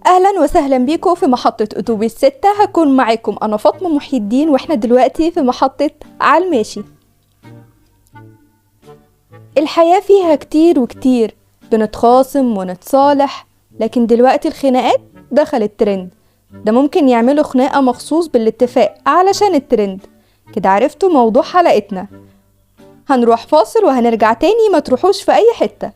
اهلا وسهلا بيكم في محطة اتوبيس 6. هكون معاكم انا فاطمة محي الدين، واحنا دلوقتي في محطة عالماشي. الحياة فيها كتير وكتير، بنتخاصم ونتصالح، لكن دلوقتي الخناقات دخلت ترند. ده ممكن يعملوا خناقة مخصوص بالاتفاق علشان الترند. كده عرفتوا موضوع حلقتنا. هنروح فاصل وهنرجع تاني، ما تروحوش في اي حتة.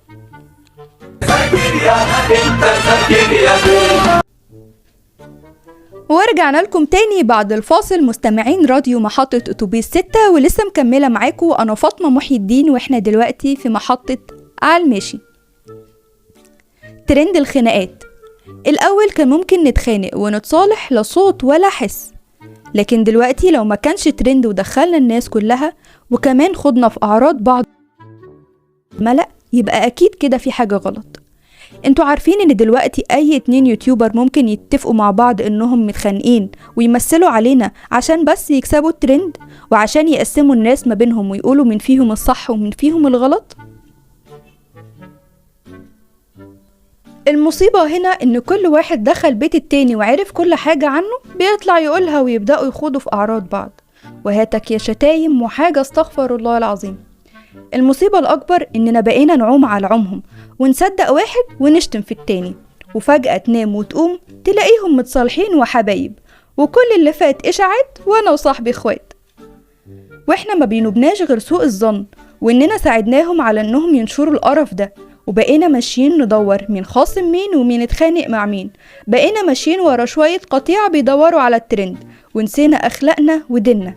ورجعنا لكم تاني بعد الفاصل مستمعين راديو محطة اتوبيس 6، ولسه مكملة معاكم انا فاطمة محي الدين، واحنا دلوقتي في محطة عالماشي. ترند الخناقات. الاول كان ممكن نتخانق ونتصالح لا صوت ولا حس، لكن دلوقتي لو ما كانش ترند ودخلنا الناس كلها وكمان خضنا في اعراض بعض ملأ، يبقى اكيد كده في حاجة غلط. انتوا عارفين ان دلوقتي اي 2 يوتيوبر ممكن يتفقوا مع بعض انهم متخانقين ويمثلوا علينا عشان بس يكسبوا الترند، وعشان يقسموا الناس ما بينهم ويقولوا من فيهم الصح ومن فيهم الغلط؟ المصيبة هنا ان كل واحد دخل بيت التاني وعرف كل حاجة عنه بيطلع يقولها، ويبدأوا يخوضوا في اعراض بعض، وهاتك يا شتايم وحاجة استغفر الله العظيم. المصيبة الأكبر إننا بقينا نعوم على عمهم ونصدق واحد ونشتم في التاني، وفجأة تنام وتقوم تلاقيهم متصالحين وحبايب، وكل اللي فات إشاعات وأنا وصاحبي إخوات، وإحنا ما بينوبناش غير سوء الظن، وإننا ساعدناهم على إنهم ينشروا القرف ده، وبقينا ماشيين ندور مين خاصم مين ومين اتخانق مع مين. بقينا ماشيين ورا شوية قطيع بيدوروا على الترند، ونسينا أخلاقنا وديننا.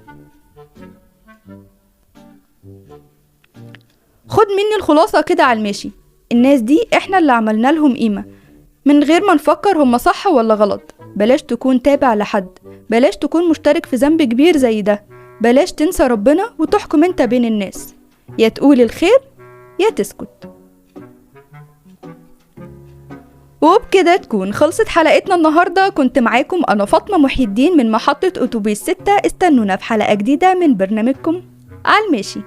خد مني الخلاصة كده على الماشي، الناس دي احنا اللي عملنا لهم قيمة من غير ما نفكر هم صح ولا غلط. بلاش تكون تابع لحد، بلاش تكون مشترك في ذنب كبير زي ده، بلاش تنسى ربنا وتحكم انت بين الناس، يا تقول الخير يا تسكت. وبكده تكون خلصت حلقتنا النهاردة. كنت معاكم أنا فاطمة محي الدين من محطة أتوبيس 6. استنونا في حلقة جديدة من برنامجكم عالماشي.